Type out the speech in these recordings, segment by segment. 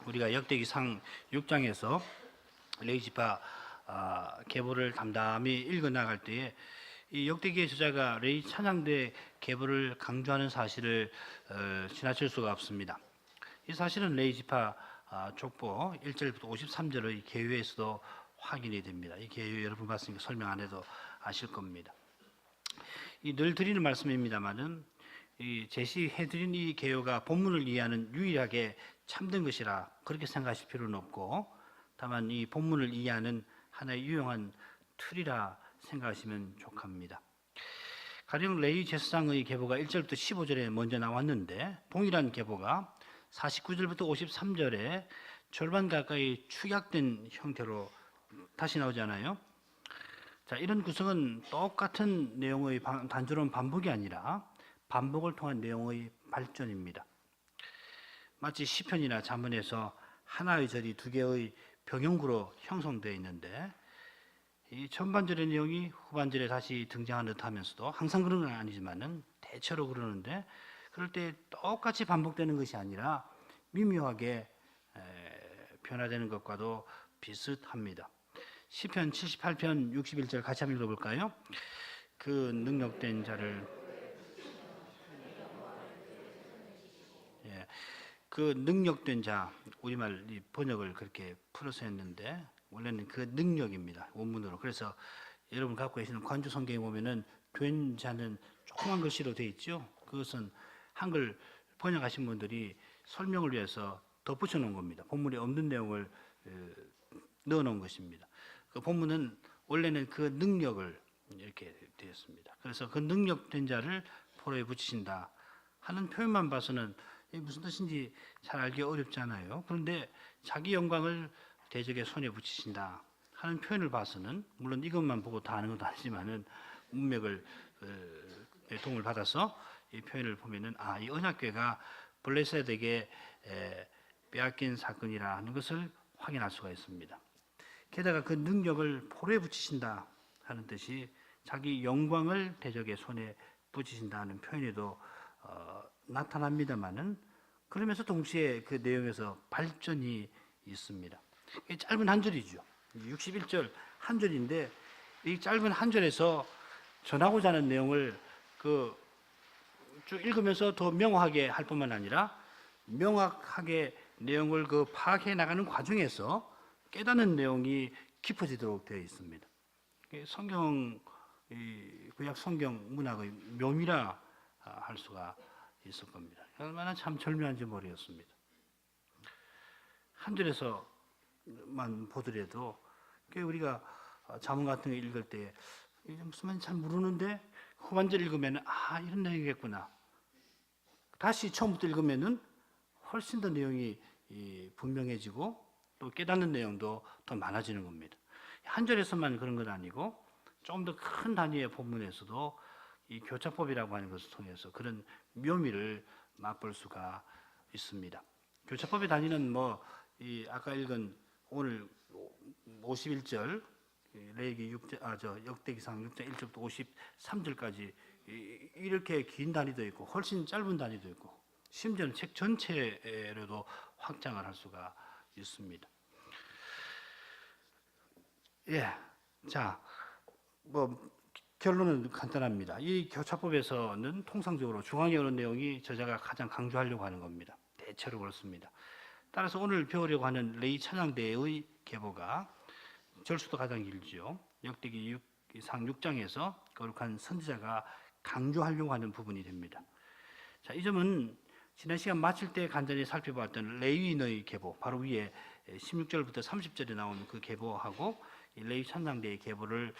우리가 역대기상 6장에서 레위지파 계보를 담담히 읽어 나갈 때에 이 역대기의 저자가 레위 찬양대 계보를 강조하는 사실을 지나칠 수가 없습니다. 이 사실은 레위지파 족보 1절부터 53절의 계율에서도 확인이 됩니다. 이 계율 여러분 봤으니까 설명 안 해도 아실 겁니다. 늘 드리는 말씀입니다만은 제시해드린 이 계율가 본문을 이해하는 유일하게 참된 것이라 그렇게 생각하실 필요는 없고, 다만 이 본문을 이해하는 하나의 유용한 툴이라 생각하시면 좋합니다. 가령 레위 제사장의 계보가 1절부터 15절에 먼저 나왔는데 동일한 계보가 49절부터 53절에 절반 가까이 축약된 형태로 다시 나오잖아요. 자, 이런 구성은 똑같은 내용의 단조로운 반복이 아니라 반복을 통한 내용의 발전입니다. 마치 시편이나 잠언에서 하나의 절이 두 개의 병용구로 형성되어 있는데, 이 전반절의 내용이 후반절에 다시 등장하는 듯 하면서도 항상 그런 건 아니지만은 대체로 그러는데, 그럴 때 똑같이 반복되는 것이 아니라 미묘하게 변화되는 것과도 비슷합니다. 시편 78편 61절 같이 한번 읽어볼까요? 그 능력된 자를, 그 능력된 자, 우리말 번역을 그렇게 풀어서 했는데 원래는 그 능력입니다, 원문으로. 그래서 여러분 갖고 계시는 관주 성경에 보면은 된 자는 조그만 글씨로 되어 있죠. 그것은 한글 번역하신 분들이 설명을 위해서 덧붙여 놓은 겁니다. 본문에 없는 내용을 넣어 놓은 것입니다. 그 본문은 원래는 그 능력을 이렇게 되었습니다. 그래서 그 능력된 자를 포로에 붙이신다 하는 표현만 봐서는 무슨 뜻인지 잘 알기 어렵잖아요. 그런데 자기 영광을 대적의 손에 붙이신다 하는 표현을 봐서는, 물론 이것만 보고 다 아는 것도 아니지만은 문맥을 도움을 받아서 이 표현을 보면은 이 언약궤가 블레셋에게 빼앗긴 사건이라 하는 것을 확인할 수가 있습니다. 게다가 그 능력을 포로에 붙이신다 하는 뜻이 자기 영광을 대적의 손에 붙이신다 하는 표현에도 나타납니다만은, 그러면서 동시에 그 내용에서 발전이 있습니다. 짧은 한 절이죠. 61절 한 절인데 이 짧은 한 절에서 전하고자 하는 내용을 쭉 읽으면서 더 명확하게 할 뿐만 아니라 명확하게 내용을 파악해 나가는 과정에서 깨닫는 내용이 깊어지도록 되어 있습니다. 성경, 구약 성경 문학의 묘미라 할 수가 있을 겁니다. 얼마나 참 절묘한지 모르겠습니다. 한 절에서만 보더라도 우리가 잠언 같은 거 읽을 때 무슨 말인지 잘 모르는데 후반절 읽으면 이런 내용이겠구나. 다시 처음부터 읽으면은 훨씬 더 내용이 분명해지고 또 깨닫는 내용도 더 많아지는 겁니다. 한 절에서만 그런 건 아니고 조금 더 큰 단위의 본문에서도 이 교차법이라고 하는 것을 통해서 그런 묘미를 맛볼 수가 있습니다. 교차법의 단위는 아까 읽은 오늘 51절 레위기 역대기상 6장 1절부터 53절까지 이렇게 긴 단위도 있고 훨씬 짧은 단위도 있고 심지어는 책 전체로도 확장을 할 수가 있습니다. 자, 결론은 간단합니다. 이 교차법에서는 통상적으로 중앙에 오는 내용이 저자가 가장 강조하려고 하는 겁니다. 대체로 그렇습니다. 따라서 오늘 배우려고 하는 레위 찬양대의 계보가 절수도 가장 길죠. 역대기상 6장에서 거룩한 선지자가 강조하려고 하는 부분이 됩니다. 자, 이 점은 지난 시간 마칠 때 간단히 살펴봤던 레위인의 계보, 바로 위에 16절부터 30절에 나온 그 계보하고 레위 찬양대의 계보를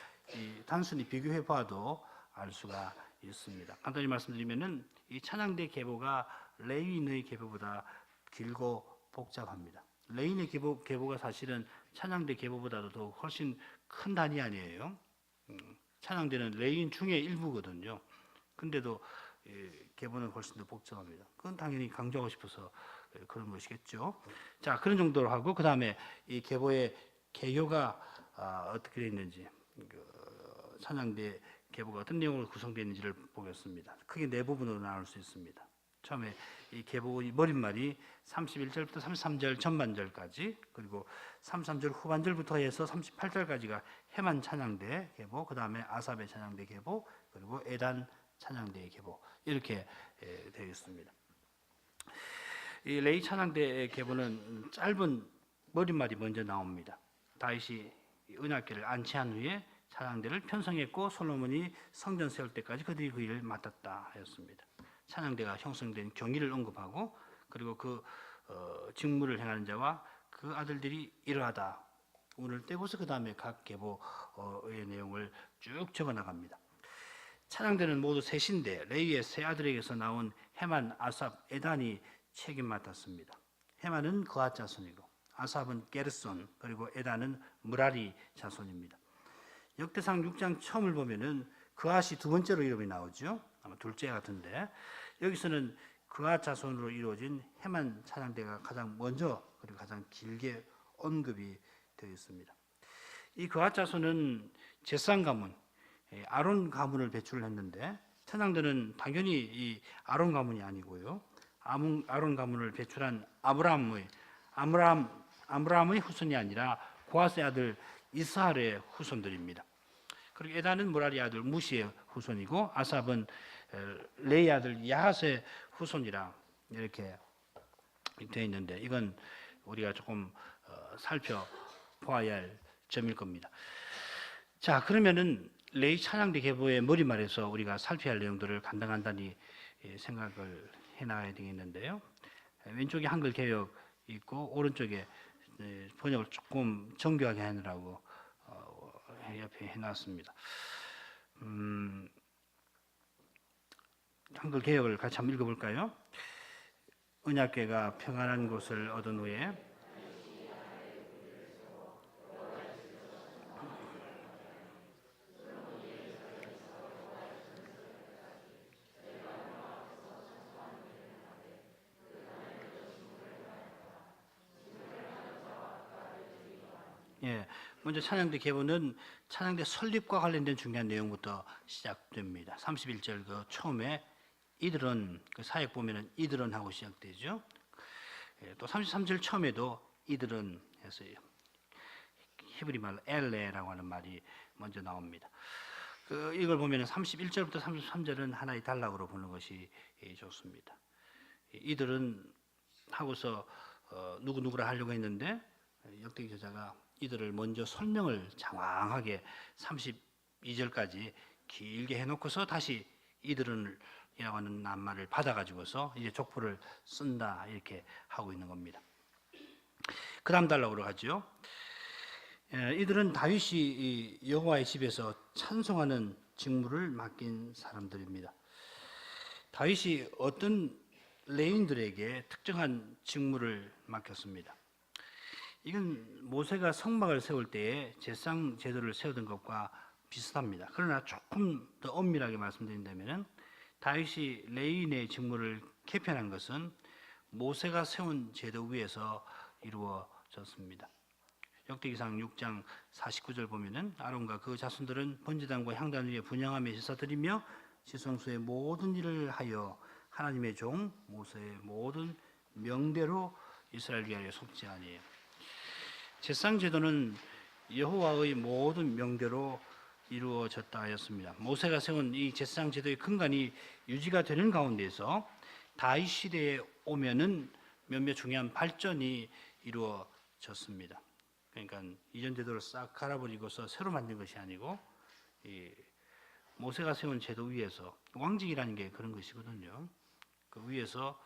단순히 비교해 봐도 알 수가 있습니다. 간단히 말씀드리면은 이 찬양대 계보가 레위인의 계보보다 길고 복잡합니다. 레위인의 계보가 사실은 찬양대 계보보다도 더 훨씬 큰 단위 아니에요. 찬양대는 레위인 중의 일부거든요. 근데도 계보는 훨씬 더 복잡합니다. 그건 당연히 강조하고 싶어서 그런 것이겠죠. 자, 그런 정도로 하고 그 다음에 이 계보의 개요가 어떻게 되어 있는지, 찬양대 계보가 어떤 내용으로 구성되어 있는지를 보겠습니다. 크게 네 부분으로 나눌 수 있습니다. 처음에 이 계보의 머릿말이 31절부터 33절 전반절까지, 그리고 33절 후반절부터 해서 38절까지가 해만 찬양대 계보, 그 다음에 아삽의 찬양대 계보, 그리고 에단 찬양대의 계보, 이렇게 되어 있습니다. 이 레위 찬양대의 계보는 짧은 머릿말이 먼저 나옵니다. 다윗이 언약궤를 안치한 후에 찬양대를 편성했고 솔로몬이 성전 세울 때까지 그들이 그 일을 맡았다 하였습니다. 찬양대가 형성된 경위를 언급하고, 그리고 그 직무를 행하는 자와 그 아들들이 이러하다 운을 떼고서 그 다음에 각 계보의 내용을 쭉 적어 나갑니다. 찬양대는 모두 셋인데 레위의 세 아들에게서 나온 헤만, 아삽, 에단이 책임 맡았습니다. 헤만은 그앗 자손이고 아삽은 게르손, 그리고 에단은 무라리 자손입니다. 역대상 6장 처음을 보면은 그앗이 두 번째로 이름이 나오죠. 아마 둘째 같은데 여기서는 그앗 자손으로 이루어진 헤만 찬양대가 가장 먼저 그리고 가장 길게 언급이 되어 있습니다. 이 그앗 자손은 제사장 가문, 아론 가문을 배출을 했는데 찬양대는 당연히 이 아론 가문이 아니고요. 아론 가문을 배출한 아브라함의 후손이 아니라 고앗의 아들 이스하엘의 후손들입니다. 그리고 에단은 무라리 아들 무시의 후손이고 아삽은 레이 아들 야핫의 후손이라 이렇게 되어 있는데, 이건 우리가 조금 살펴보아야 할 점일 겁니다. 자, 그러면은 레위 찬양대 계보의 머리말에서 우리가 살펴야 할 내용들을 간단히 생각을 해나가야 되겠는데요. 왼쪽에 한글 개역 있고 오른쪽에 번역을 조금 정교하게 하느라고 옆에 해놨습니다. 한글 개역을 같이 한번 읽어볼까요? 언약궤가 평안한 곳을 얻은 후에 먼저 찬양대 계보는 찬양대 설립과 관련된 중요한 내용부터 시작됩니다. 31절 그 처음에 이들은, 그 사역 보면은 이들은 하고 시작되죠. 또 33절 처음에도 이들은 해서 히브리 말로 엘레라고 하는 말이 먼저 나옵니다. 이걸 보면은 31절부터 33절은 하나의 단락으로 보는 것이 좋습니다. 이들은 하고서 누구누구라 하려고 했는데 역대기 저자가 이들을 먼저 설명을 장황하게 32절까지 길게 해놓고서 다시 이들은 이라고 하는 낱말을 받아가지고서 이제 족보를 쓴다 이렇게 하고 있는 겁니다. 그 다음 단락으로 가죠. 이들은 다윗이 여호와의 집에서 찬송하는 직무를 맡긴 사람들입니다. 다윗이 어떤 레위인들에게 특정한 직무를 맡겼습니다. 이건 모세가 성막을 세울 때에 제사장 제도를 세우던 것과 비슷합니다. 그러나 조금 더 엄밀하게 말씀드린다면 다윗이 레위인의 직무를 개편한 것은 모세가 세운 제도 위에서 이루어졌습니다. 역대기상 6장 49절 보면은 아론과 그 자손들은 번제단과 향단 위에 분향하며 제사드리며 지성소의 모든 일을 하여 하나님의 종 모세의 모든 명대로 이스라엘 위하여 속죄하니. 제사장 제도는 여호와의 모든 명대로 이루어졌다 하였습니다. 모세가 세운 이 제사장 제도의 근간이 유지가 되는 가운데서 다윗 시대에 오면은 몇몇 중요한 발전이 이루어졌습니다. 그러니까 이전 제도를 싹 갈아버리고서 새로 만든 것이 아니고 이 모세가 세운 제도 위에서 왕직이라는 게 그런 것이거든요. 그 위에서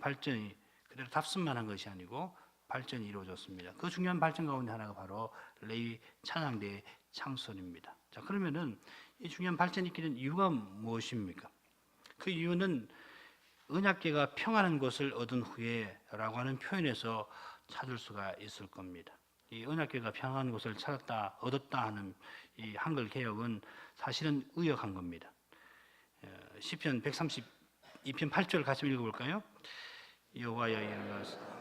발전이 그대로 답습만 한 것이 아니고 발전이 이루어졌습니다. 그 중요한 발전 가운데 하나가 바로 레위 찬양대의 창설입니다. 자, 그러면은 이 중요한 발전이 있기는 이유가 무엇입니까? 그 이유는 언약궤가 평안한 것을 얻은 후에라고 하는 표현에서 찾을 수가 있을 겁니다. 이 언약궤가 평안한 곳을 찾았다, 얻었다 하는 이 한글 개역은 사실은 의역한 겁니다. 시편 132편 8절 같이 읽어볼까요? 여호와여 이르노라.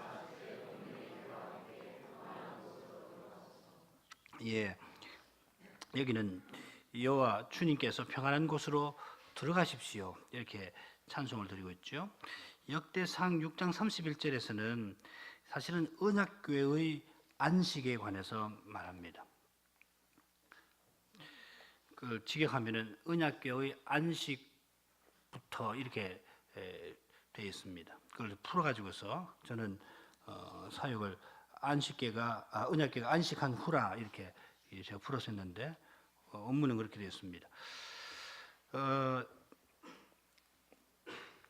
여기는 여호와 주님께서 평안한 곳으로 들어가십시오 이렇게 찬송을 드리고 있죠. 역대상 6장 31절에서는 사실은 언약궤의 안식에 관해서 말합니다. 그 직역하면은 언약궤의 안식부터 이렇게 되어 있습니다. 그걸 풀어가지고서 저는 사역을 언약궤가 안식한 후라 이렇게 제가 풀었었는데 원문은 그렇게 되어 있습니다.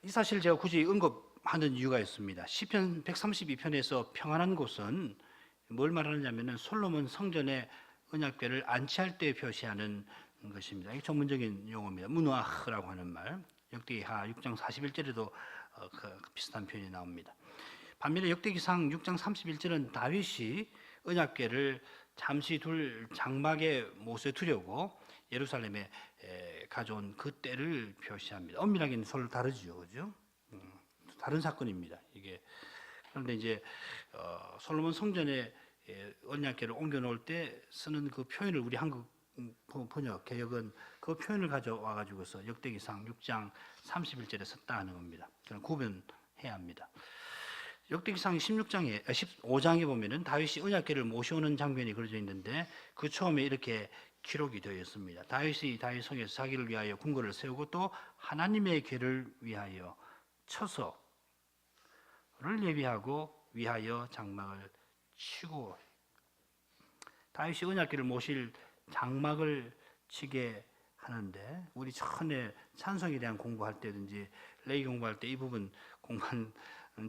이 사실 제가 굳이 언급하는 이유가 있습니다. 시편 132편에서 평안한 곳은 뭘 말하느냐면은 솔로몬 성전에 언약궤를 안치할 때 표시하는 것입니다. 이게 전문적인 용어입니다. 문화흐라고 하는 말. 역대기하 6장 41절에도 비슷한 표현이 나옵니다. 반면에 역대기상 6장 31절은 다윗이 언약궤를 잠시 둘 장막의 못에 두려고 예루살렘에 가져온 그 때를 표시합니다. 엄밀하게는 서로 다르죠, 그죠? 다른 사건입니다. 이게 그런데 이제 솔로몬 성전에 언약궤를 옮겨 놓을 때 쓰는 그 표현을 우리 한국 번역 개역은 그 표현을 가져와 가지고서 역대기상 6장 31절에 썼다 하는 겁니다. 그럼 구분해야 합니다. 역대기상 15장에 보면은 다윗이 언약궤를 모셔오는 장면이 그려져 있는데 그 처음에 이렇게 기록이 되어 있습니다. 다윗이 다윗 성에서 자기를 위하여 궁궐을 세우고 또 하나님의 궤를 위하여 처소를 예비하고 위하여 장막을 치고 다윗이 언약궤를 모실 장막을 치게 하는데 우리 전에 찬송에 대한 공부할 때든지 레위 공부할 때 이 부분 공부한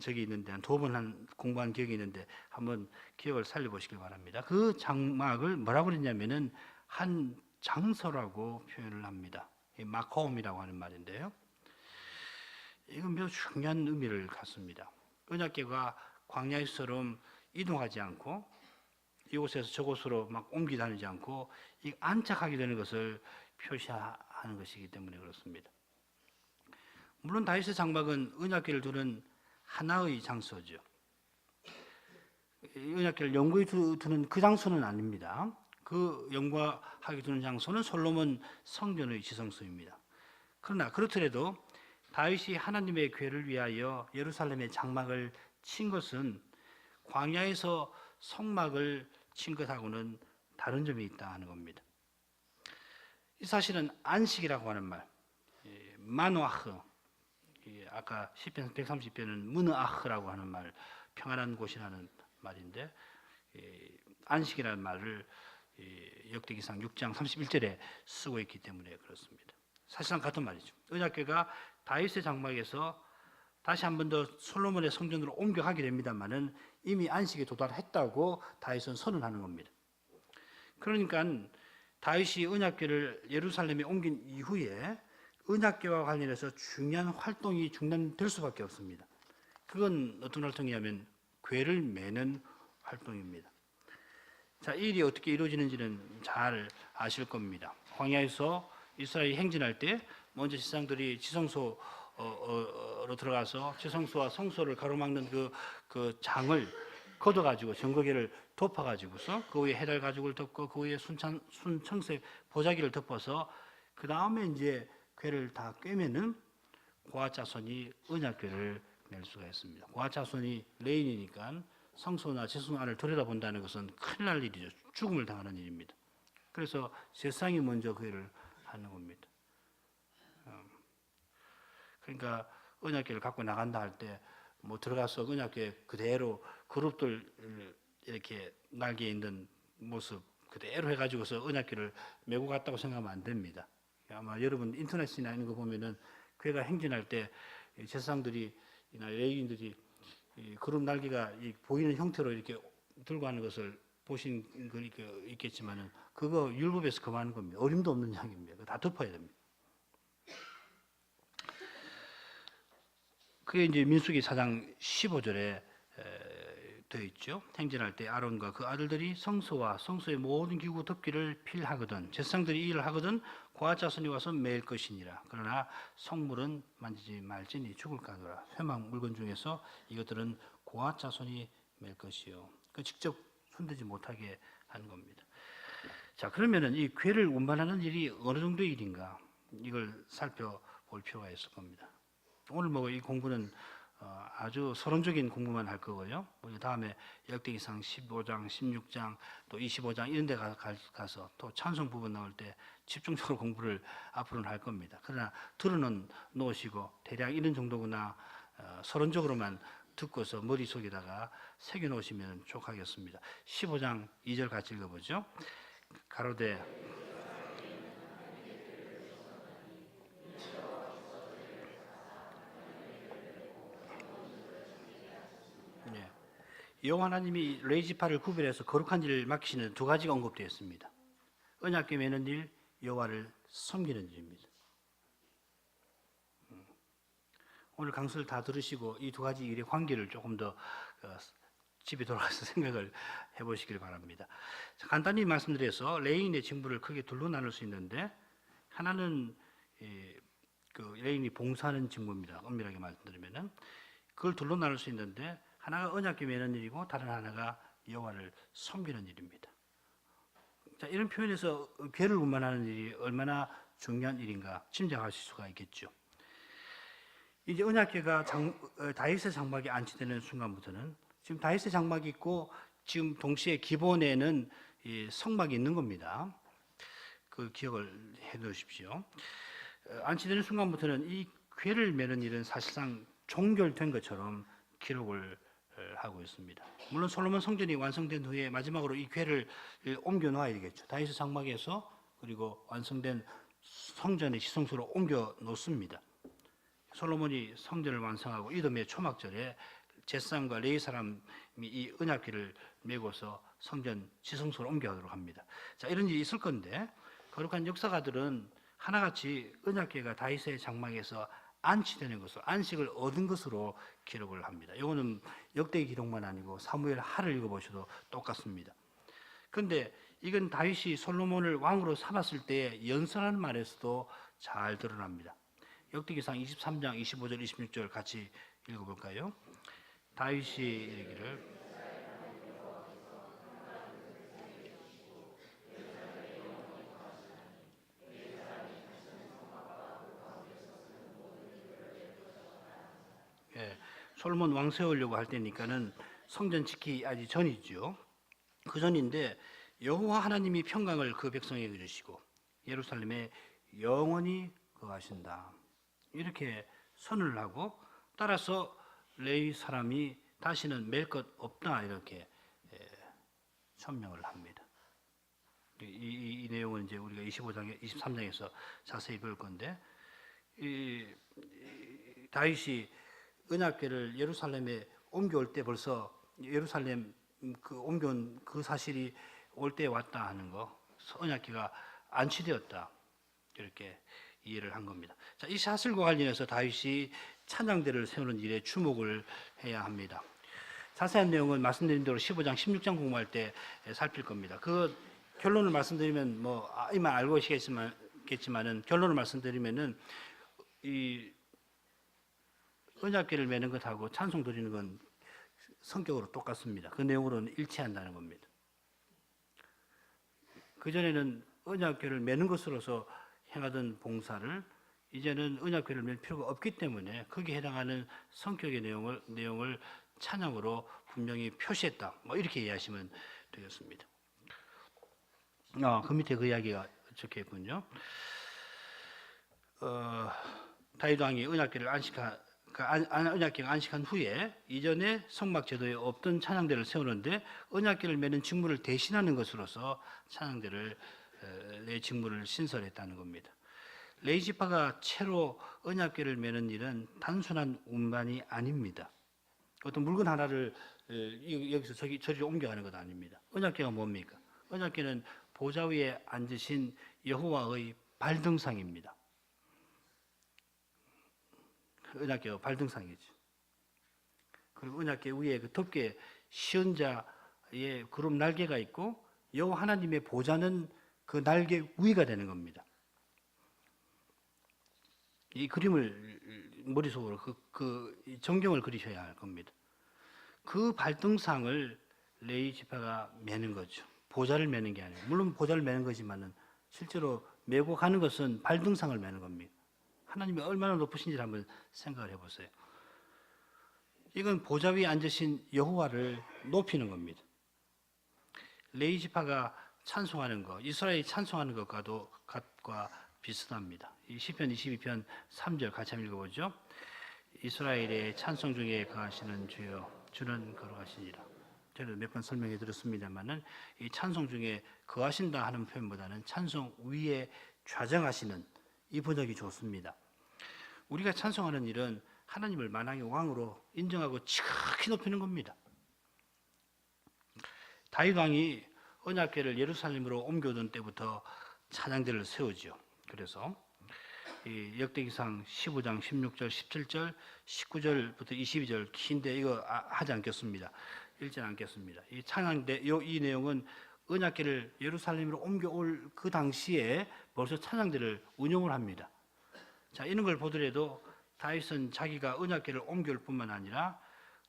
적이 있는데 한 2번 공부한 기억이 있는데 한번 기억을 살려보시길 바랍니다. 그 장막을 뭐라고 그랬냐면은 한 장소라고 표현을 합니다. 마코움이라고 하는 말인데요. 이건 매우 중요한 의미를 갖습니다. 언약궤가 광야에서처럼 이동하지 않고 이곳에서 저곳으로 막 옮기 다니지 않고 안착하게 되는 것을 표시하는 것이기 때문에 그렇습니다. 물론 다윗의 장막은 언약궤를 두는 하나의 장소죠. 언약궤를 영구히 두는 그 장소는 아닙니다. 그 영구하게 두는 장소는 솔로몬 성전의 지성소입니다. 그러나 그렇더라도 다윗이 하나님의 궤를 위하여 예루살렘의 장막을 친 것은 광야에서 성막을 친 것하고는 다른 점이 있다 하는 겁니다. 이 사실은 안식이라고 하는 말, 마노아흐, 아까 시편 130편은 문어아흐라고 하는 말, 평안한 곳이라는 말인데 안식이라는 말을 역대기상 6장 31절에 쓰고 있기 때문에 그렇습니다. 사실상 같은 말이죠. 언약궤가 다윗의 장막에서 다시 한 번 더 솔로몬의 성전으로 옮겨가게 됩니다만은 이미 안식에 도달했다고 다윗은 선언하는 겁니다. 그러니까 다윗이 언약궤를 예루살렘에 옮긴 이후에 언약궤와 관련해서 중요한 활동이 중단될 수밖에 없습니다. 그건 어떤 활동이냐면 궤를 매는 활동입니다. 자, 이 일이 어떻게 이루어지는지는 잘 아실 겁니다. 광야에서 이스라엘이 행진할 때 먼저 제사장들이 지성소로 들어가서 지성소와 성소를 가로막는 그 장을 걷어가지고 정거기를 덮어가지고서 그 위에 해달 가죽을 덮고 그 위에 순청색 보자기를 덮어서 그 다음에 이제 궤를 다 꿰면은 고앗 자손이 언약궤를 낼 수가 있습니다. 고앗 자손이 레인이니까 성소나 지성 안을 들여다본다는 것은 큰일 날 일이죠. 죽음을 당하는 일입니다. 그래서 제사장이 먼저 그 일을 하는 겁니다. 그러니까 언약궤를 갖고 나간다 할 때 뭐 들어가서 언약궤 그대로 그룹들 이렇게 날개에 있는 모습 그대로 해가지고서 언약궤를 메고 갔다고 생각하면 안 됩니다. 아마 여러분 인터넷이나 이런 거 보면은 궤가 행진할 때 제사장들이 레위인들이 그룹 날개가 보이는 형태로 이렇게 들고 하는 것을 보신 건 있겠지만은 그거 율법에서 금하는 겁니다. 어림도 없는 이야기입니다. 다 덮어야 됩니다. 그게 이제 민수기 4장 15절에 되어 있죠. 행진할 때 아론과 그 아들들이 성소와 성소의 모든 기구 덮기를 필하거든 제사장들이 이 일을 하거든 고앗 자손이 와서 매일 것이니라. 그러나 성물은 만지지 말지니 죽을까 하더라. 회막 물건 중에서 이것들은 고앗 자손이 맬 것이요. 그 직접 손대지 못하게 하는 겁니다. 자, 그러면은 이 궤를 운반하는 일이 어느 정도의 일인가 이걸 살펴볼 필요가 있을 겁니다. 오늘 뭐 이 공부는 아주 서론적인 공부만 할 거고요. 뭐 다음에 역대기상 15장, 16장, 또 25장 이런 데 가서 또 찬송 부분 나올 때 집중적으로 공부를 앞으로는 할 겁니다. 그러나 들어는 놓으시고 대략 이런 정도구나 서론적으로만 듣고서 머릿속에다가 새겨 놓으시면 좋겠습니다. 15장 2절 같이 읽어보죠. 가로되 여호와 하나님이 레위 지파를 구별해서 거룩한 일을 맡기시는 두 가지가 언급되어 있습니다. 언약궤 매는 일, 여호와를 섬기는 일입니다. 오늘 강서를 다 들으시고 이 두 가지 일의 관계를 조금 더 집에 돌아가서 생각을 해보시길 바랍니다. 자, 간단히 말씀드려서 레위인의 직무를 크게 둘로 나눌 수 있는데 하나는 그 레위인이 봉사하는 직무입니다. 엄밀하게 말씀드리면은 그걸 둘로 나눌 수 있는데 하나가 언약궤 매는 일이고 다른 하나가 여호와를 섬기는 일입니다. 자, 이런 표현에서 궤를 운반하는 일이 얼마나 중요한 일인가 짐작하실 수가 있겠죠. 이제 언약궤가 다윗의 장막에 안치되는 순간부터는 지금 다윗의 장막이 있고 지금 동시에 기본에는 이 성막이 있는 겁니다. 그 기억을 해 두십시오. 안치되는 순간부터는 이 궤를 매는 일은 사실상 종결된 것처럼 기록을 하고 있습니다. 물론 솔로몬 성전이 완성된 후에 마지막으로 이 궤를 옮겨 놔야 되겠죠. 다윗의 장막에서 그리고 완성된 성전의 시성소로 옮겨 놓습니다. 솔로몬이 성전을 완성하고 이듬해 초막절에 제사장과 레위 사람이 이 언약궤를 메고서 성전 지성소로 옮겨가도록 합니다. 자, 이런 일이 있을 건데 거룩한 역사가들은 하나같이 언약궤가 다윗의 장막에서 안치되는 것으로 안식을 얻은 것으로 기록을 합니다. 이거는 역대 기록만 아니고 사무엘 하를 읽어보셔도 똑같습니다. 그런데 이건 다윗이 솔로몬을 왕으로 삼았을 때 연설하는 말에서도 잘 드러납니다. 역대기상 23장 25절 26절 같이 읽어볼까요? 다윗이 이르기를 솔로몬 왕 세우려고 할 때니까는 성전 짓기 아주 전이죠. 그 전인데 여호와 하나님이 평강을 그 백성에게 주시고 예루살렘에 영원히 거하신다. 이렇게 선언을 하고 따라서 레위 사람이 다시는 맬 것 없다 이렇게 천명을 합니다. 이 내용은 이제 우리가 25장, 23장에서 자세히 볼 건데 다윗이 언약궤를 예루살렘에 옮겨올 때 벌써 예루살렘 그 옮겨온 그 사실이 올 때 왔다 하는 거, 언약궤가 안치되었다 이렇게 이해를 한 겁니다. 자, 이 사실과 관련해서 다윗이 찬양대를 세우는 일에 주목을 해야 합니다. 자세한 내용은 말씀드린 대로 15장, 16장 공부할 때 살필 겁니다. 그 결론을 말씀드리면 뭐 이만 알고 계시겠지만은 결론을 말씀드리면은 이 언약궤를 매는 것하고 찬송 드리는 건 성격으로 똑같습니다. 그 내용으로는 일치한다는 겁니다. 그전에는 언약궤를 매는 것으로서 행하던 봉사를 이제는 언약궤를 맬 필요가 없기 때문에 거기에 해당하는 성격의 내용을 찬양으로 분명히 표시했다. 뭐 이렇게 이해하시면 되겠습니다. 그 밑에 그 이야기가 적혀 있군요. 다윗 왕이 언약궤를 언약궤가 안식한 후에 이전에 성막 제도에 없던 찬양대를 세우는데 언약궤를 매는 직무를 대신하는 것으로서 찬양대를 내 직무를 신설했다는 겁니다. 레위 지파가 채로 언약궤를 매는 일은 단순한 운반이 아닙니다. 어떤 물건 하나를 여기서 저리로 옮겨가는 것 아닙니다. 언약궤가 뭡니까? 언약궤는 보좌 위에 앉으신 여호와의 발등상입니다. 언약궤가 발등상이죠. 그리고 언약궤 위에 그 덮개 씌운 자의 구름 날개가 있고 여호와 하나님의 보좌는 그 날개 위가 되는 겁니다. 이 그림을 머릿속으로 그 정경을 그리셔야 할 겁니다. 그 발등상을 레위 지파가 매는 거죠. 보좌를 매는 게 아니에요. 물론 보좌를 매는 거지만은 실제로 메고 가는 것은 발등상을 매는 겁니다. 하나님이 얼마나 높으신지를 한번 생각을 해보세요. 이건 보좌 위에 앉으신 여호와를 높이는 겁니다. 레위 지파가 찬송하는 것, 이스라엘이 찬송하는 것과 비슷합니다. 이 시편 22편 3절 같이 한번 읽어보죠. 이스라엘의 찬송 중에 거하시는 주여, 주는 거룩하시니라. 저도 몇 번 설명해 드렸습니다만은 이 찬송 중에 거하신다 하는 표현보다는 찬송 위에 좌정하시는 이 번역이 좋습니다. 우리가 찬송하는 일은 하나님을 만왕의 왕으로 인정하고 지극히 높이는 겁니다. 다윗 왕이 언약궤를 예루살렘으로 옮겨둔 때부터 찬양대를 세우죠. 그래서 이 역대기상 15장 16절 17절 19절부터 22절 긴데 이거 하지 않겠습니다. 읽지 않겠습니다. 이 찬양대 이 내용은 언약궤를 예루살렘으로 옮겨올 그 당시에 벌써 찬양대를 운영을 합니다. 자, 이런 걸 보더라도 다윗은 자기가 언약궤를 옮겨올 뿐만 아니라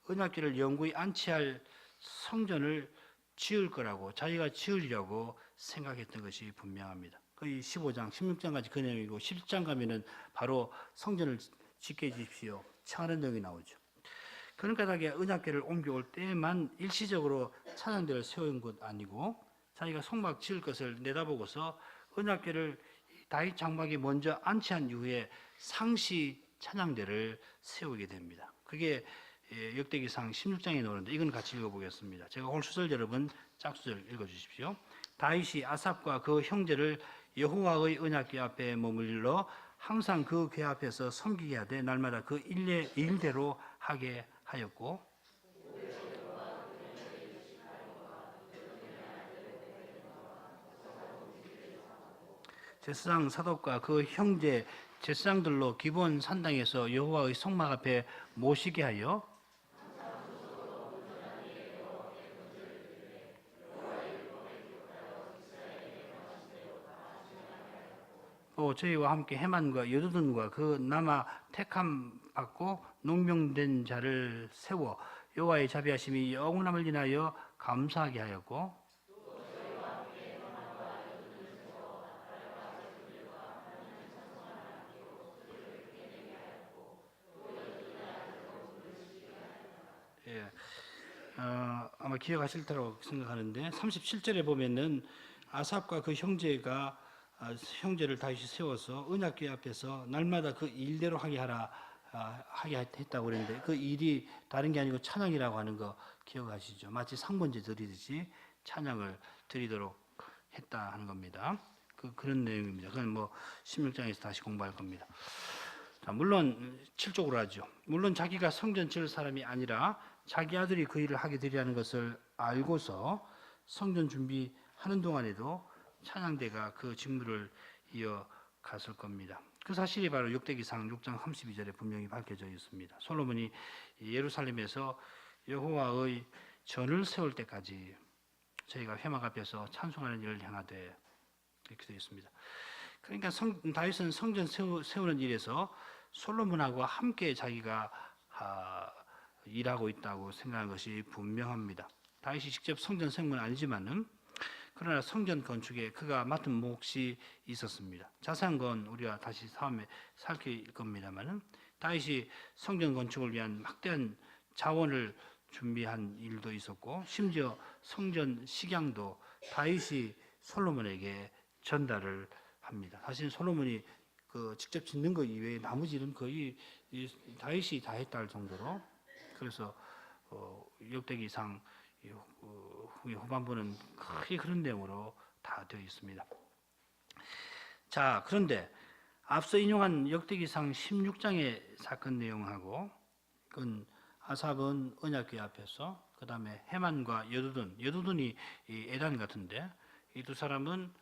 언약궤를 영구히 안치할 성전을 지을 거라고, 자기가 지으려고 생각했던 것이 분명합니다. 거의 15장, 16장까지 그 내용이고 17장 가면은 바로 성전을 짓게 해주십시오. 청하는 내용이 나오죠. 그러니까 자기가 언약궤를 옮겨올 때만 일시적으로 찬양대를 세운 것 아니고 자기가 성막 지을 것을 내다보고서 언약궤를 다윗 장막이 먼저 안치한 이후에 상시 찬양대를 세우게 됩니다. 그게 역대기상 16장에 나오는데 이건 같이 읽어보겠습니다. 제가 홀수절 여러분 짝수절 읽어주십시오. 다윗이 아삽과 그 형제를 여호와의 언약궤 앞에 머물러 항상 그 궤 앞에서 섬기게 하되 날마다 그 일대로 하게 하였고 제사장 사독과 그 형제 제사장들로 기본 산당에서 여호와의 성막 앞에 모시게 하여 또 저희와 함께 해만과 여두둔과 그 남아 택함 받고 농명된 자를 세워 여호와의 자비하심이 영원함을 인하여 감사하게 하였고 예, 아마 기억하실 거라고 생각하는데 37절에 보면은 아삽과 그 형제를 다시 세워서 언약궤 앞에서 날마다 그 일대로 하게 했다고 그랬는데 그 일이 다른 게 아니고 찬양이라고 하는 거 기억하시죠? 마치 상번제 드리듯이 찬양을 드리도록 했다 하는 겁니다. 그런 내용입니다. 그건 뭐 16장에서 다시 공부할 겁니다. 자, 물론 7쪽으로 하죠. 물론 자기가 성전 지을 사람이 아니라 자기 아들이 그 일을 하게 되리라는 것을 알고서 성전 준비하는 동안에도 찬양대가 그 직무를 이어갔을 겁니다. 그 사실이 바로 역대기상 6장 32절에 분명히 밝혀져 있습니다. 솔로몬이 예루살렘에서 여호와의 전을 세울 때까지 저희가 회막 앞에서 찬송하는 일을 행하되 이렇게 되어 있습니다. 그러니까 다윗은 성전 세우는 일에서 솔로몬하고 함께 자기가 일하고 있다고 생각하는 것이 분명합니다. 다윗이 직접 성전 세운 건 아니지만은 그러나 성전 건축에 그가 맡은 몫이 있었습니다. 자세한 건 우리가 다시 다음에 살필 겁니다만은 다윗이 성전 건축을 위한 막대한 자원을 준비한 일도 있었고 심지어 성전 식양도 다윗이 솔로몬에게 전달을 합니다. 사실 솔로몬이 직접 짓는 것 이외에 나머지 일은 거의 다윗이 다 했다 할 정도로 그래서 역대기상 후반부는 크게 그런 내용으로 다 되어 있습니다. 자, 그런데 앞서 인용한 역대기상 16장의 사건 내용하고 그건 아삽은 언약궤 앞에서 그 다음에 해만과 여두둔이 에단 같은데 이 두 사람은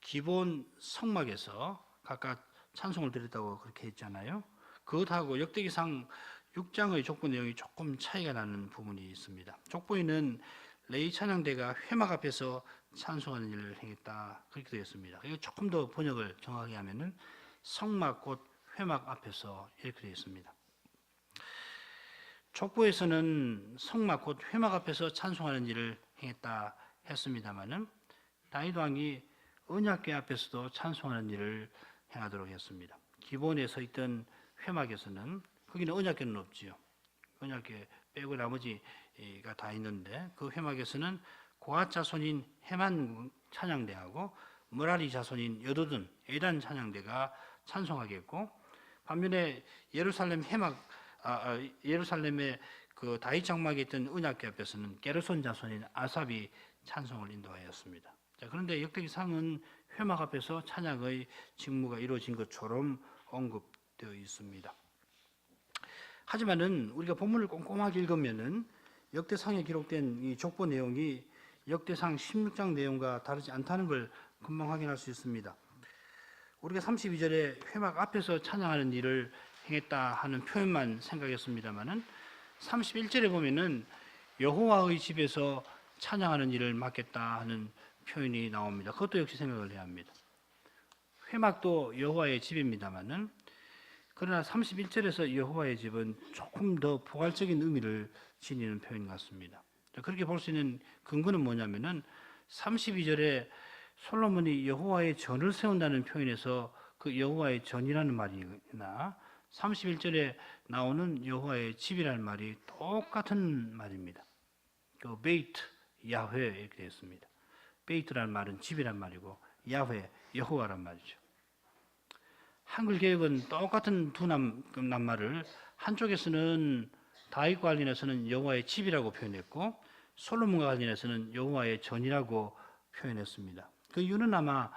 기본 성막에서 각각 찬송을 드렸다고 그렇게 했잖아요. 그것하고 역대기상 6장의 족보 내용이 조금 차이가 나는 부분이 있습니다. 족보에는 레위 찬양대가 회막 앞에서 찬송하는 일을 행했다 그렇게 되어 있습니다. 이거 조금 더 번역을 정확하게 하면은 성막 곧 회막 앞에서 이렇게 되어 있습니다. 족보에서는 성막 곧 회막 앞에서 찬송하는 일을 행했다 했습니다마는 다윗 왕이 언약궤 앞에서도 찬송하는 일을 행하도록 했습니다. 기본에 서 있던 회막에서는 거기는 언약궤는 없지요. 언약궤 빼고 나머지가 다 있는데 그 회막에서는 고앗 자손인 헤만 찬양대하고 므라리 자손인 여도둔 에단 찬양대가 찬송하겠고, 반면에 예루살렘 예루살렘의 그 다윗 장막에 있던 언약궤 앞에서는 게르손 자손인 아삽이 찬송을 인도하였습니다. 자, 그런데 역대기상은 회막 앞에서 찬양의 직무가 이루어진 것처럼 언급되어 있습니다. 하지만은 우리가 본문을 꼼꼼하게 읽으면은 역대상에 기록된 이 족보 내용이 역대상 16장 내용과 다르지 않다는 걸 금방 확인할 수 있습니다. 우리가 32절에 회막 앞에서 찬양하는 일을 행했다 하는 표현만 생각했습니다만은 31절에 보면은 여호와의 집에서 찬양하는 일을 맡겠다 하는 표현이 나옵니다. 그것도 역시 생각을 해야 합니다. 회막도 여호와의 집입니다만은 그러나 31절에서 여호와의 집은 조금 더 포괄적인 의미를 지니는 표현 같습니다. 그렇게 볼 수 있는 근거는 뭐냐면은 32절에 솔로몬이 여호와의 전을 세운다는 표현에서 그 여호와의 전이라는 말이나 31절에 나오는 여호와의 집이라는 말이 똑같은 말입니다. 그 베이트 야훼 이렇게 되어 있습니다. 베이트라는 말은 집이란 말이고 야훼 여호와란 말이죠. 한글 개역은 똑같은 두 낱말을 한쪽에서는 다윗과 관련해서는 여호와의 집이라고 표현했고 솔로몬과 관련해서는 여호와의 전이라고 표현했습니다. 그 이유는 아마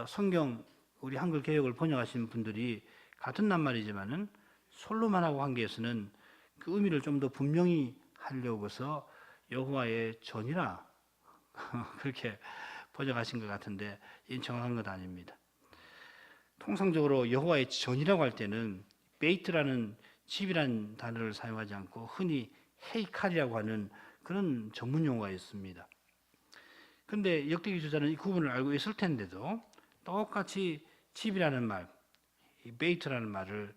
성경 우리 한글 개역을 번역하신 분들이 같은 낱말이지만은 솔로몬하고 관계에서는 그 의미를 좀 더 분명히 하려고 해서 여호와의 전이라 그렇게 번역하신 것 같은데 이는 정확한 것 아닙니다. 통상적으로 여호와의 전이라고 할 때는 베이트라는 집이라는 단어를 사용하지 않고 흔히 헤이칼이라고 하는 그런 전문 용어가 있습니다. 그런데 역대기 저자는 이 구분을 알고 있을 텐데도 똑같이 집이라는 말, 이 베이트라는 말을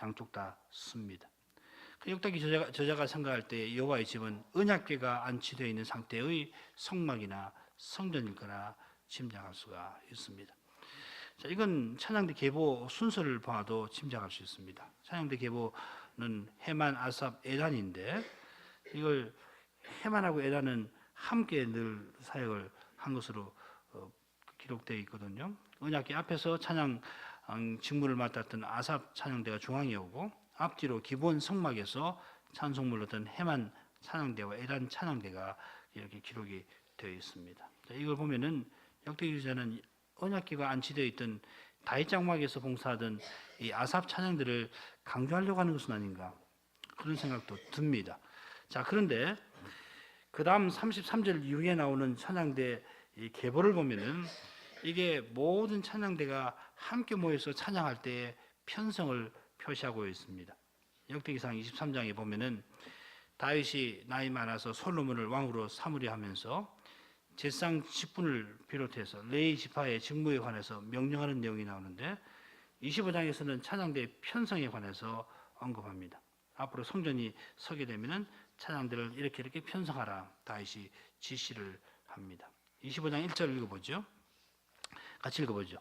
양쪽 다 씁니다. 역대기 저자가 생각할 때 여호와의 집은 언약궤가 안치되어 있는 상태의 성막이나 성전일 거라 짐작할 수가 있습니다. 자, 이건 찬양대 계보 순서를 봐도 짐작할 수 있습니다. 찬양대 계보는 헤만, 아삽, 에단인데 이걸 헤만하고 에단은 함께 늘 사역을 한 것으로 기록되어 있거든요. 언약궤 앞에서 찬양 직무를 맡았던 아삽 찬양대가 중앙에 오고 앞뒤로 기본 성막에서 찬송물을 했던 헤만 찬양대와 에단 찬양대가 이렇게 기록이 되어 있습니다. 자, 이걸 보면은 역대기 기자는 언약궤가 안치되어 있던 다윗 장막에서 봉사하던 이 아삽 찬양들을 강조하려고 하는 것은 아닌가 그런 생각도 듭니다. 자, 그런데 그 다음 33절 이후에 나오는 찬양대 이 계보를 보면은 이게 모든 찬양대가 함께 모여서 찬양할 때의 편성을 표시하고 있습니다. 역대기상 23장에 보면은 다윗이 나이 많아서 솔로몬을 왕으로 삼으려 하면서 제상 10분을 비롯해서 레위 지파의 직무에 관해서 명령하는 내용이 나오는데 25장에서는 찬양대 편성에 관해서 언급합니다. 앞으로 성전이 서게 되면은 찬양들을 이렇게 편성하라 다윗이 지시를 합니다. 25장 1절 읽어보죠. 같이 읽어보죠.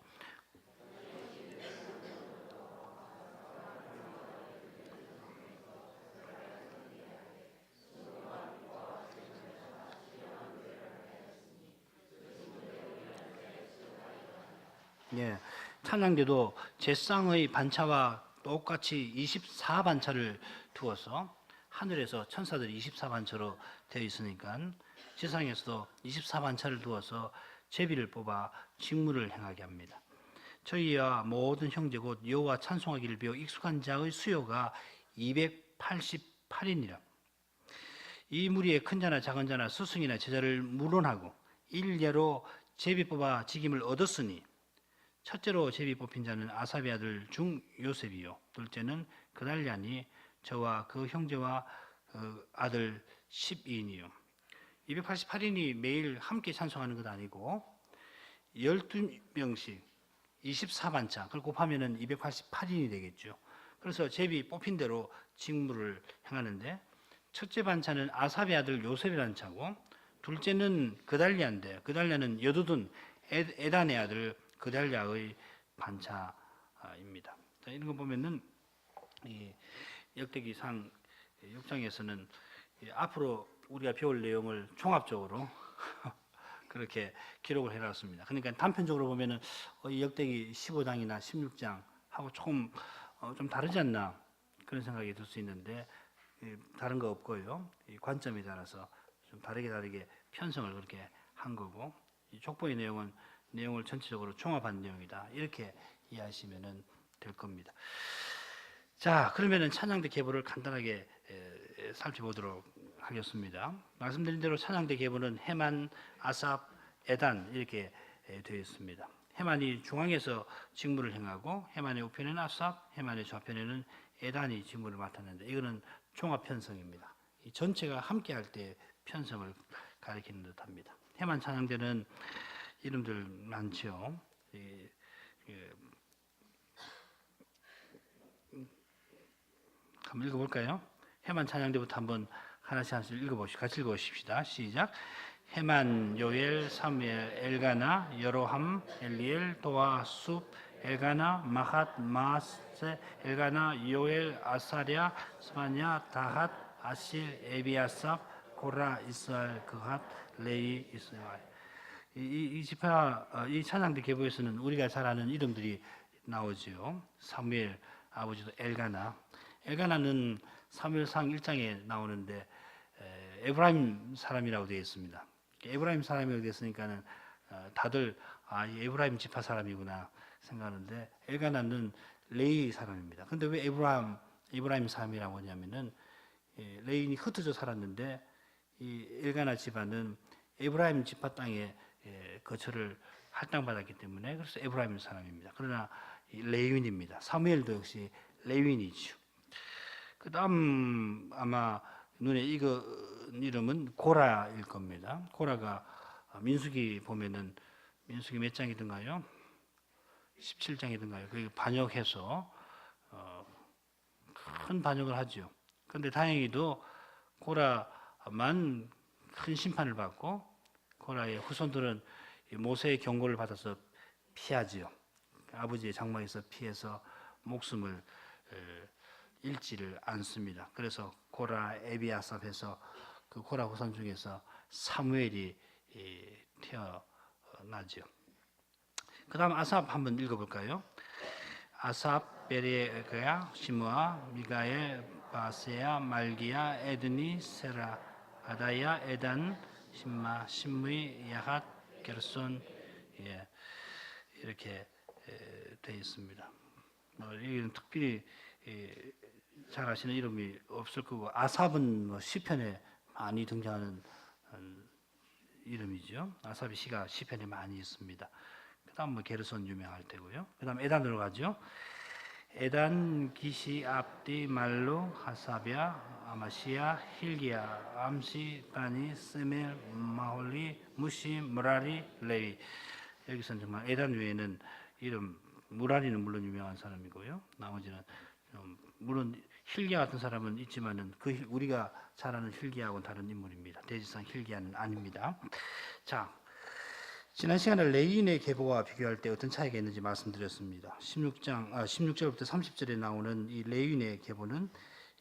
예, 찬양대도 제상의 반차와 똑같이 24반차를 두어서 하늘에서 천사들이 24반차로 되어 있으니까 지상에서도 24반차를 두어서 제비를 뽑아 직무를 행하게 합니다. 저희와 모든 형제 곧 여호와 찬송하기를 비워 익숙한 자의 수요가 288인이라. 이 무리에 큰 자나 작은 자나 스승이나 제자를 물론하고 일례로 제비 뽑아 직임을 얻었으니 첫째로 제비 뽑힌 자는 아삽의 아들 중 요셉이요 둘째는 그달랴니 저와 그 형제와 그 아들 12인이요 288인이 매일 함께 찬송하는 것 아니고 12명씩 24반차 그걸 곱하면 288인이 되겠죠. 그래서 제비 뽑힌 대로 직무를 행하는데 첫째 반차는 아삽의 아들 요셉이라는 차고 둘째는 그달랴인데 그달랴는 여두둔 에단의 아들 그달랴의 반차입니다. 입니다. 자, 이런 거 보면은 이 역대기상 6장에서는 앞으로 우리가 배울 내용을 종합적으로 그렇게 기록을 해놨습니다. 그러니까 단편적으로 보면은 이 역대기 15장이나 16장 하고 조금 좀 다르지 않나 그런 생각이 들 수 있는데 다른 거 없고요. 이 관점에 따라서 좀 다르게 편성을 그렇게 한 거고 이 족보의 내용은 내용을 전체적으로 종합한 내용이다. 이렇게 이해하시면 될 겁니다. 자, 그러면은 찬양대 계보를 간단하게 살펴보도록 하겠습니다. 말씀드린 대로 찬양대 계보는 헤만, 아삽, 에단 이렇게 되어 있습니다. 헤만이 중앙에서 직무를 행하고 헤만의 우편에는 아삽, 헤만의 좌편에는 에단이 직무를 맡았는데 이거는 종합 편성입니다. 이 전체가 함께 할 때 편성을 가리키는 듯합니다. 헤만 찬양대는 이름들 많죠. 한번 읽어볼까요? 헤만 찬양대부터 한번 하나씩 같이 읽어보십시다. 시작. 헤만, 요엘, 사무엘, 엘가나, 여로함, 엘리엘, 도아, 숲, 엘가나, 마핫, 마세, 엘가나, 요엘, 아사랴, 스마냐, 다핫, 아실, 에비아삽, 고라, 이스라엘, 그핫, 레이, 이스라엘. 이 지파, 이 찬양대 계보에서는 우리가 잘 아는 이름들이 나오죠. 사무엘 아버지도 엘가나. 엘가나는 사무엘상 1장에 나오는데 에브라임 사람이라고 되어 있습니다. 에브라임 사람이라고 되어 있으니까는 다들 이 에브라임 지파 사람이구나 생각하는데 엘가나는 레이 사람입니다. 근데 왜 에브라임 사람이라고 하냐면은 레인이 흩어져 살았는데 이 엘가나 집안은 에브라임 지파 땅에 거처를 할당받았기 때문에 그래서 에브라임 사람입니다. 그러나 레위인입니다. 사무엘도 역시 레위인이죠. 그다음 아마 눈에 익은 이름은 고라일 겁니다. 고라가 민수기 보면은 민수기 몇 장이든가요? 17장이든가요? 그 반역해서 큰 반역을 하죠. 그런데 다행히도 고라만 큰 심판을 받고 고라의 후손들은 모세의 경고를 받아서 피하지요. 아버지의 장막에서 피해서 목숨을 잃지를 않습니다. 그래서 고라, 에비아삽에서 그 고라 후손 중에서 사무엘이 태어나죠. 그 다음 아삽 한번 읽어볼까요? 아삽, 베레그야, 시므아, 미가엘, 바세야, 말기야, 에드니, 세라, 아다야, 에단, 심마, 심므이, 야핫, 게르손 이렇게 되어 있습니다. 여기는 특별히 잘 아시는 이름이 없을 거고 아삽은 시편에 많이 등장하는 이름이죠. 아삽의 시가 시편에 많이 있습니다. 그다음 게르손 유명할 테고요. 그다음 에단으로 가죠. 에단, 기시, 압디, 말루, 하사비아, 아마시아, 힐기야, 암시, 바니, 세멜, 마홀리, 무시, 무라리, 레위. 여기서는 정말 에단 외에는 이름 무라리는 물론 유명한 사람이고요. 나머지는 물론 힐기야 같은 사람은 있지만은 그 우리가 잘 아는 힐기야하고는 다른 인물입니다. 대지상 힐기야는 아닙니다. 자, 지난 시간에 레위인의 계보와 비교할 때 어떤 차이가 있는지 말씀드렸습니다. 16절부터 30절에 나오는 이 레위인의 계보는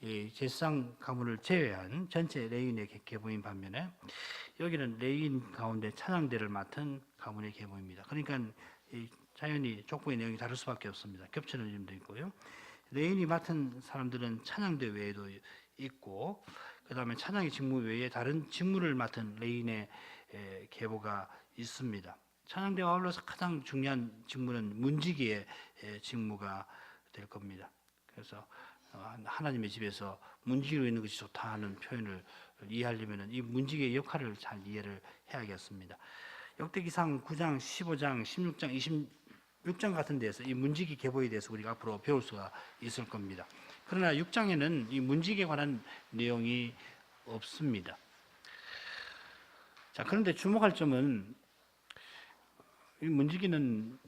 이 제사장 가문을 제외한 전체 레위인의 계보인 반면에 여기는 레위인 가운데 찬양대를 맡은 가문의 계보입니다. 그러니까 이 자연히 족보의 내용이 다를 수밖에 없습니다. 겹치는 이름도 있고요. 레위인이 맡은 사람들은 찬양대 외에도 있고 그 다음에 찬양의 직무 외에 다른 직무를 맡은 레위인의 계보가 있습니다. 찬양대와 아울러서 가장 중요한 직무는 문지기의 직무가 될 겁니다. 그래서 하나님의 집에서 문지기로 있는 것이 좋다 하는 표현을 이해하려면 이 문지기의 역할을 잘 이해를 해야겠습니다. 역대기상 9장, 15장, 16장, 26장 같은 데서 이 문지기 계보에 대해서 우리가 앞으로 배울 수가 있을 겁니다. 그러나 6장에는 이 문지기에 관한 내용이 없습니다. 자, 그런데 주목할 점은 이 문지기는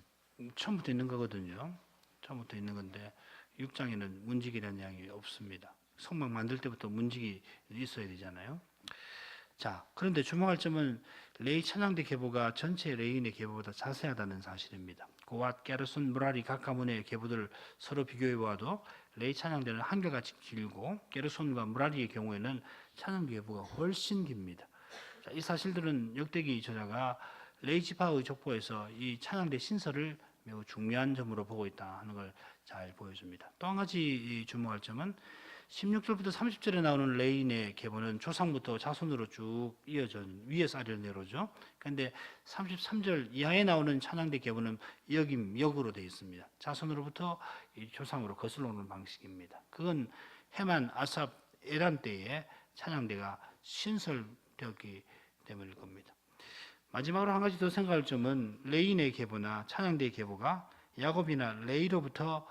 처음부터 있는 거거든요. 처음부터 있는 건데 6장에는 문지기라는 내용이 없습니다. 성막 만들 때부터 문지기 있어야 되잖아요. 자, 그런데 주목할 점은 레위 찬양대 계보가 전체 레위인의 계보보다 자세하다는 사실입니다. 고앗, 게르손, 무라리 각 가문의 계보들을 서로 비교해 보아도 레위 찬양대는 한결같이 길고 게르손과 무라리의 경우에는 찬양 계보가 훨씬 깁니다. 자, 이 사실들은 역대기 저자가 레위 지파의 족보에서 이 찬양대 신설을 매우 중요한 점으로 보고 있다 하는 걸 잘 보여줍니다. 또 한 가지 주목할 점은 16절부터 30절에 나오는 레위인의 계보는 조상부터 자손으로 쭉 이어진 위에서 아래로 내려오죠. 그런데 33절 이하에 나오는 찬양대 계보는 역으로 되어 있습니다. 자손으로부터 이 조상으로 거슬러 오는 방식입니다. 그건 헤만, 아삽, 에란 때에 찬양대가 신설되었기 때문일 겁니다. 마지막으로 한 가지 더 생각할 점은 레위인의 계보나 찬양대의 계보가 야곱이나 레위로부터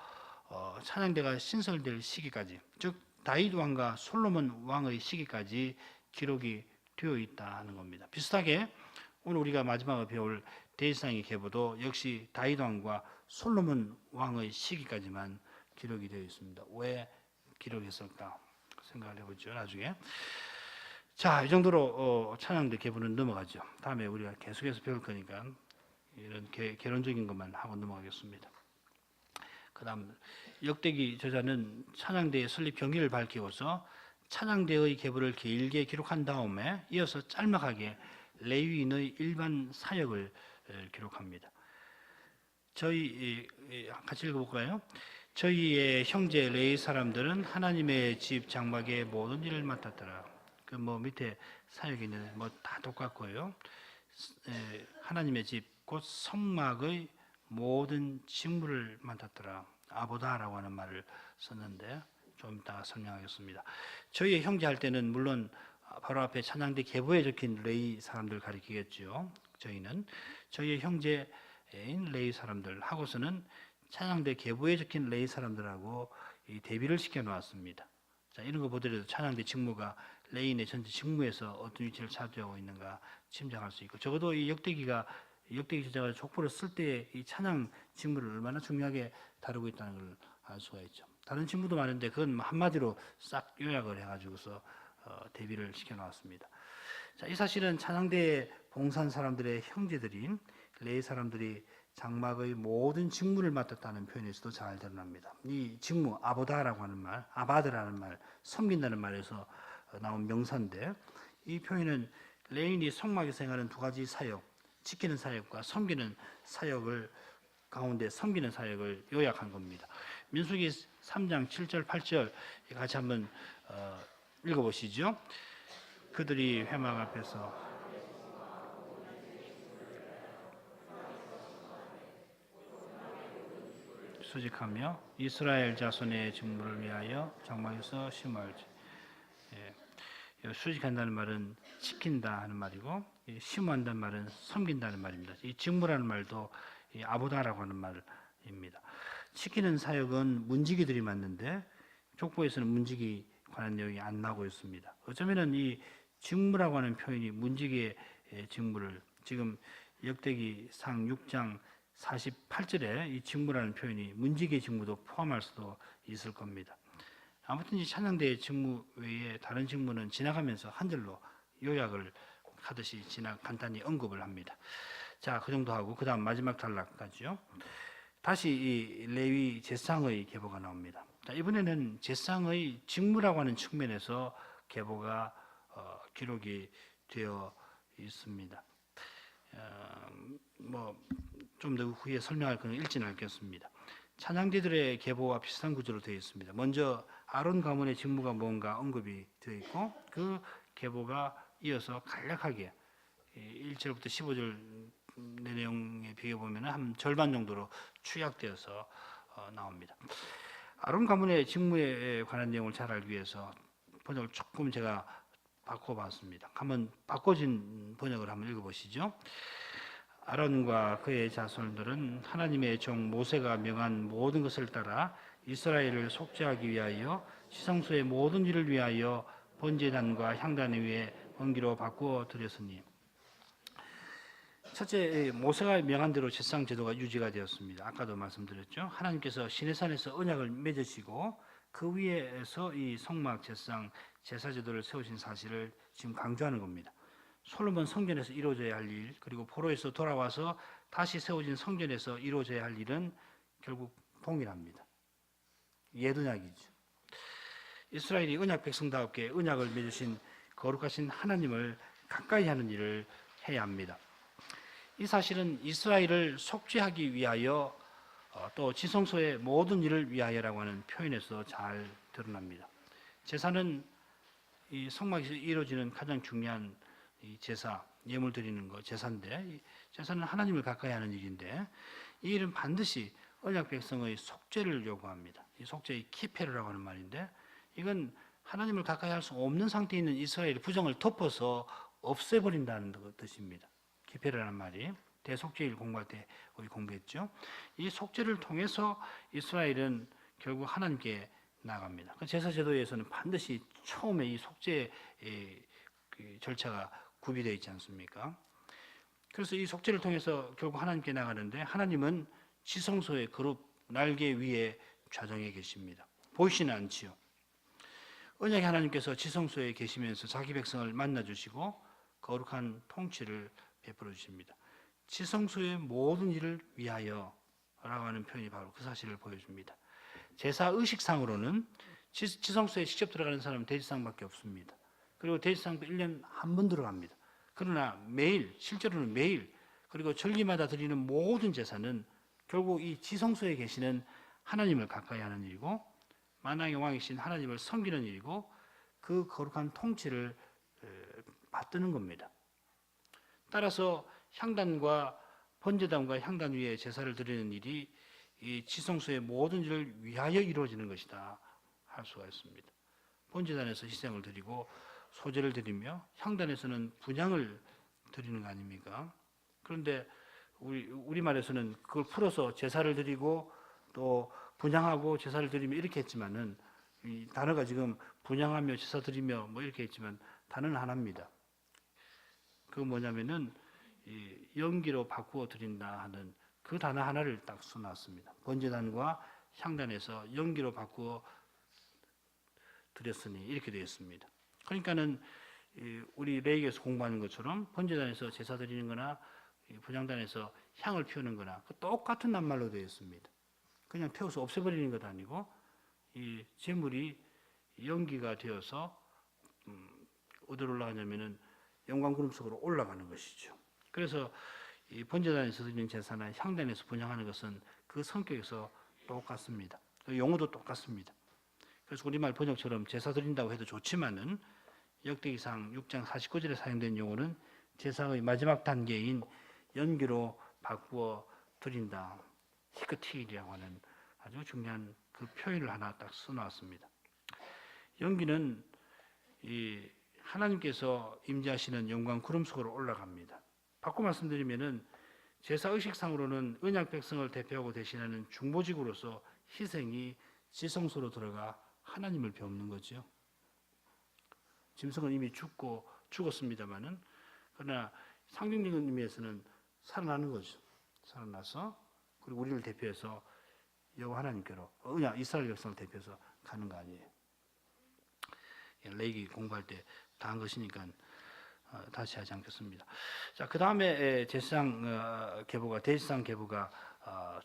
찬양대가 신설될 시기까지, 즉 다윗 왕과 솔로몬 왕의 시기까지 기록이 되어 있다는 겁니다. 비슷하게 오늘 우리가 마지막으로 배울 대지상의 계보도 역시 다윗 왕과 솔로몬 왕의 시기까지만 기록이 되어 있습니다. 왜 기록했을까 생각을 해보죠. 나중에. 자, 이 정도로 찬양대 계보는 넘어가죠. 다음에 우리가 계속해서 배울 거니까 이런 개론적인 것만 하고 넘어가겠습니다. 그 다음 역대기 저자는 찬양대의 설립 경위를 밝히고서 찬양대의 계보를 길게 기록한 다음에 이어서 짤막하게 레위인의 일반 사역을 기록합니다. 저희 같이 읽어볼까요? 저희의 형제 레위 사람들은 하나님의 집 장막의 모든 일을 맡았더라. 그 밑에 사역이 있는데 다 똑같고요. 하나님의 집 곧 성막의 모든 직무를 맡았더라. 아보다라고 하는 말을 썼는데 좀 이따가 설명하겠습니다. 저희의 형제 할 때는 물론 바로 앞에 찬양대 계보에 적힌 레위 사람들 가리키겠죠. 저희는 저희의 형제인 레위 사람들 하고서는 찬양대 계보에 적힌 레위 사람들하고 대비를 시켜 놓았습니다. 자, 이런 거 보더라도 찬양대 직무가 레위인의 전체 직무에서 어떤 위치를 차지하고 있는가 짐작할 수 있고, 적어도 이 역대기 저자가 족보를 쓸 때 이 찬양 직무를 얼마나 중요하게 다루고 있다는 걸 알 수가 있죠. 다른 직무도 많은데 그건 한마디로 싹 요약을 해가지고서 대비를 시켜 놓았습니다. 자, 이 사실은 찬양대에 봉사한 사람들의 형제들인 레위 사람들이 장막의 모든 직무를 맡았다는 표현에서도 잘 드러납니다. 이 직무, 아보다라고 하는 말, 아바드라는 말, 섬긴다는 말에서 나온 명사인데, 이 표현은 레위인이 성막에서 행하는 두 가지 사역, 지키는 사역과 섬기는 사역을 가운데 섬기는 사역을 요약한 겁니다. 민수기 3장 7절 8절 같이 한번 읽어보시죠. 그들이 회막 앞에서 수직하며 이스라엘 자손의 직무를 위하여 장막에서 심어할지. 수직한다는 말은 지킨다 하는 말이고, 심어한다는 말은 섬긴다는 말입니다. 이 직무라는 말도 아보다라고 하는 말입니다. 지키는 사역은 문지기들이 맡는데 족보에서는 문지기 관한 내용이 안 나오고 있습니다. 어쩌면은 이 직무라고 하는 표현이 문지기의 직무를, 지금 역대기상 6장 48절에 이 직무라는 표현이 문지기의 직무도 포함할 수도 있을 겁니다. 아무튼 이 찬양대의 직무 외에 다른 직무는 지나가면서 한 절로 요약을 하듯이 간단히 언급을 합니다. 자, 그 정도 하고 그 다음 마지막 단락까지요. 다시 이 레위 제상의 계보가 나옵니다. 자, 이번에는 제상의 직무라고 하는 측면에서 계보가 기록이 되어 있습니다. 좀 더 후에 설명할 거는 읽지는 않겠습니다. 찬양대들의 계보와 비슷한 구조로 되어 있습니다. 먼저 아론 가문의 직무가 뭔가 언급이 되어 있고, 그 계보가 이어서 간략하게 1절부터 15절 내용에 비교해 보면 한 절반 정도로 축약되어서 나옵니다. 아론 가문의 직무에 관한 내용을 잘 알기 위해서 번역을 조금 제가 바꿔봤습니다. 한번 바꿔진 번역을 한번 읽어보시죠. 아론과 그의 자손들은 하나님의 종 모세가 명한 모든 것을 따라 이스라엘을 속죄하기 위하여 시성소의 모든 일을 위하여 번제단과 향단 위에 번기로 바꾸어 드렸으니. 첫째, 모세가 명한 대로 제상 제도가 유지가 되었습니다. 아까도 말씀드렸죠. 하나님께서 시내산에서 언약을 맺으시고 그 위에서 이 성막 제상 제사 제도를 세우신 사실을 지금 강조하는 겁니다. 솔로몬 성전에서 이루어져야 할 일, 그리고 포로에서 돌아와서 다시 세워진 성전에서 이루어져야 할 일은 결국 동일합니다. 예언약이죠. 이스라엘이 언약 백성다웠게 언약을 맺으신 거룩하신 하나님을 가까이 하는 일을 해야 합니다. 이 사실은 이스라엘을 속죄하기 위하여 또 지성소의 모든 일을 위하여라고 하는 표현에서 잘 드러납니다. 제사는 이 성막에서 이루어지는 가장 중요한 이 제사, 예물 드리는 거 제사인데, 이 제사는 하나님을 가까이 하는 일인데 이 일은 반드시 언약 백성의 속죄를 요구합니다. 이 속죄의 키페르라고 하는 말인데, 이건 하나님을 가까이 할 수 없는 상태에 있는 이스라엘의 부정을 덮어서 없애버린다는 뜻입니다. 기페르라는 말이 대속죄일 공부할 때 우리 공부했죠. 이 속죄를 통해서 이스라엘은 결국 하나님께 나갑니다. 제사 제도에서는 반드시 처음에 이 속죄 절차가 구비되어 있지 않습니까? 그래서 이 속죄를 통해서 결국 하나님께 나가는데, 하나님은 지성소의 그룹 날개 위에 좌정해 계십니다. 보이시는 않지요. 언약의 하나님께서 지성소에 계시면서 자기 백성을 만나 주시고 거룩한 통치를 베풀어 주십니다. 지성소의 모든 일을 위하여 라고 하는 표현이 바로 그 사실을 보여줍니다. 제사 의식상으로는 지성소에 직접 들어가는 사람은 대지상밖에 없습니다. 그리고 대지상도 1년 한 번 들어갑니다. 그러나 매일, 실제로는 매일, 그리고 절기마다 드리는 모든 제사는 결국 이 지성소에 계시는 하나님을 가까이 하는 일이고, 만왕의 왕이신 하나님을 섬기는 일이고, 그 거룩한 통치를 받드는 겁니다. 따라서 향단과 번제단과 향단 위에 제사를 드리는 일이 이 지성소의 모든 일을 위하여 이루어지는 것이다 할 수가 있습니다. 번제단에서 희생을 드리고 소제를 드리며 향단에서는 분향을 드리는 거 아닙니까? 그런데 우리말에서는 그걸 풀어서 제사를 드리고 또 분향하고 제사를 드리며 이렇게 했지만은, 이 단어가 지금 분향하며 제사 드리며 뭐 이렇게 했지만 단어는 하나입니다. 그건 뭐냐면은 이 연기로 바꾸어 드린다 하는 그 단어 하나를 딱 써놨습니다. 번제단과 향단에서 연기로 바꾸어 드렸으니 이렇게 되어 있습니다. 그러니까는 우리 레이기에서 공부하는 것처럼 번제단에서 제사 드리는 거나 분향단에서 향을 피우는 거나 똑같은 낱말로 되어 있습니다. 그냥 태워서 없애버리는 것 아니고 이 제물이 연기가 되어서 어디로 올라가냐면은 영광 구름 속으로 올라가는 것이죠. 그래서 이 번제단에서 드리는 제사나 향단에서 분향하는 것은 그 성격에서 똑같습니다. 용어도 똑같습니다. 그래서 우리말 번역처럼 제사 드린다고 해도 좋지만은 역대기상 6장 49절에 사용된 용어는 제사의 마지막 단계인 연기로 바꾸어 드린다. 히크티일이라고 하는 아주 중요한 그 표현을 하나 딱 써놨습니다. 연기는 이 하나님께서 임재하시는 영광 구름 속으로 올라갑니다. 바꿔 말씀드리면은 제사 의식상으로는 언약 백성을 대표하고 대신하는 중보직으로서 희생이 지성소로 들어가 하나님을 배우는 거죠. 짐승은 이미 죽었습니다만은, 그러나 상징적인 의미에서는 살아나는 거죠. 살아나서 그리고 우리를 대표해서 여호와 하나님께로, 이스라엘 백성을 대표해서 가는 거 아니에요. 레이기 공부할 때 다 한 것이니까 다시 하지 않겠습니다. 자, 그 다음에 제사상 계보가, 대제사장 계보가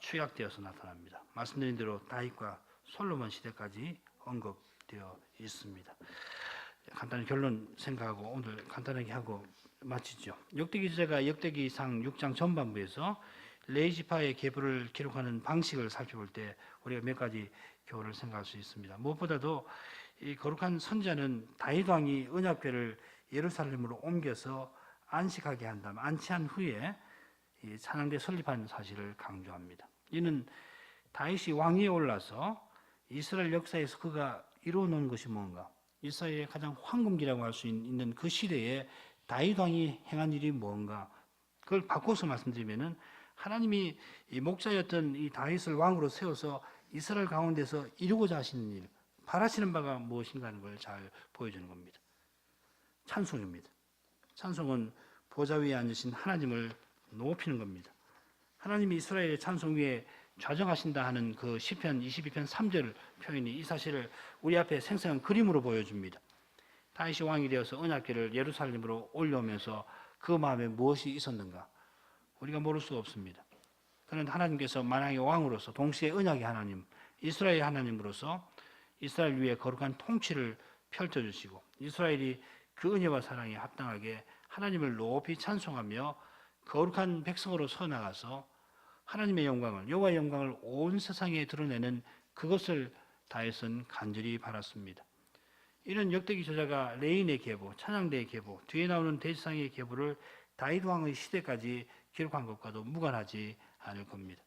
축약되어서 나타납니다. 말씀드린 대로 다윗과 솔로몬 시대까지 언급되어 있습니다. 간단히 결론 생각하고 오늘 간단하게 하고 마치죠. 역대기 저자가 역대기상 6장 전반부에서 레위지파의 계보를 기록하는 방식을 살펴볼 때 우리가 몇 가지 교훈을 생각할 수 있습니다. 무엇보다도 이 거룩한 선지자는 다윗 왕이 언약궤를 예루살렘으로 옮겨서 안식하게 한 다음 안치한 후에 이 찬양대 설립한 사실을 강조합니다. 이는 다윗이 왕위에 올라서 이스라엘 역사에서 그가 이루어 놓은 것이 뭔가, 이스라엘의 가장 황금기라고 할 수 있는 그 시대에 다윗 왕이 행한 일이 뭔가, 그걸 바꿔서 말씀드리면은 하나님이 이 목자였던 이 다윗을 왕으로 세워서 이스라엘 가운데서 이루고자 하시는 일, 바라시는 바가 무엇인가 하는 걸 잘 보여주는 겁니다. 찬송입니다. 찬송은 보좌 위에 앉으신 하나님을 높이는 겁니다. 하나님이 이스라엘의 찬송 위에 좌정하신다 하는 그 시편 22편 3절 표현이 이 사실을 우리 앞에 생생한 그림으로 보여줍니다. 다윗이 왕이 되어서 언약궤를 예루살렘으로 올려오면서 그 마음에 무엇이 있었는가? 우리가 모를 수가 없습니다. 그는 하나님께서 만왕의 왕으로서 동시에 언약의 하나님, 이스라엘 하나님으로서 이스라엘 위에 거룩한 통치를 펼쳐주시고 이스라엘이 그 은혜와 사랑에 합당하게 하나님을 높이 찬송하며 거룩한 백성으로 서나가서 하나님의 영광을, 여호와의 영광을 온 세상에 드러내는 그것을 다윗은 간절히 바랐습니다. 이런 역대기 저자가 레인의 계보, 찬양대의 계보, 뒤에 나오는 대지상의 계보를 다윗 왕의 시대까지 기록한 것과도 무관하지 않을 겁니다.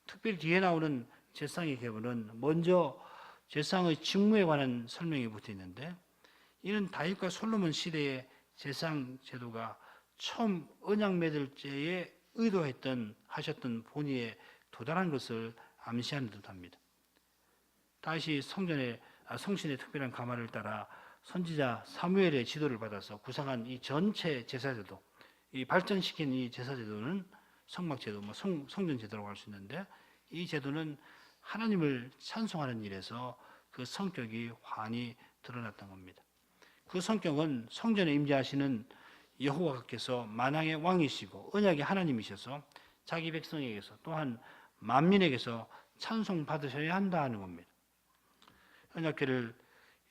특별히 뒤에 나오는 제사상의 계보는 먼저 제사상의 직무에 관한 설명이 붙어 있는데 이는 다윗과 솔로몬 시대의 제사상 제도가 처음 언약 맺을 때에 하셨던 본의에 도달한 것을 암시하는 듯합니다. 다윗이 성신의 특별한 가마를 따라 선지자 사무엘의 지도를 받아서 구상한 이 전체 제사제도, 이 발전시킨 이 제사제도는 성막제도, 성전제도라고 할 수 있는데 이 제도는 하나님을 찬송하는 일에서 그 성격이 환히 드러났던 겁니다. 그 성격은 성전에 임재하시는 여호와께서 만왕의 왕이시고 언약의 하나님이셔서 자기 백성에게서 또한 만민에게서 찬송 받으셔야 한다는 겁니다. 언약궤를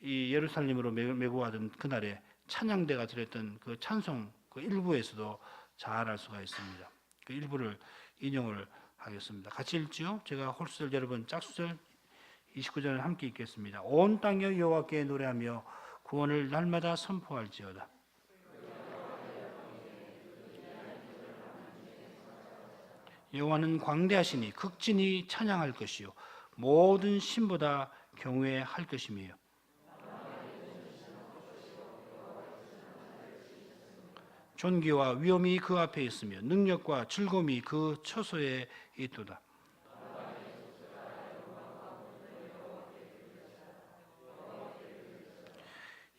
이 예루살렘으로 메고 가던 그날에 찬양대가 드렸던 그 찬송 그 일부에서도 잘 알 수가 있습니다. 그 일부를 인용을 하겠습니다. 같이 읽죠. 제가 홀수절 여러분 짝수절 29절을 함께 읽겠습니다. 온 땅에 여호와께 노래하며 구원을 날마다 선포할지어다. 여호와는 광대하시니 극진히 찬양할 것이요 모든 신보다 경외할 것이며 존귀와 위엄이 그 앞에 있으며 능력과 즐거움이 그 처소에 있도다.